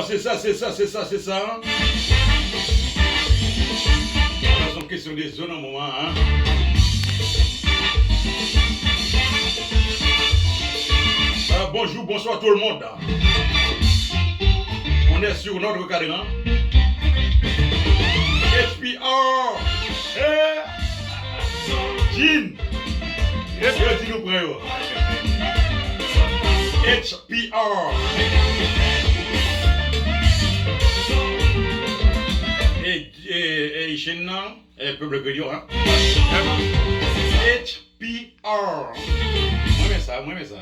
c'est ça. On a une question des zones en moment, hein. Bonjour, bonsoir tout le monde. On est sur notre cadran. HPR. Jean. Dis-nous prêt. HPR. Et Chénan, et peuple crédible, hein. HPR. Moi, mais ça.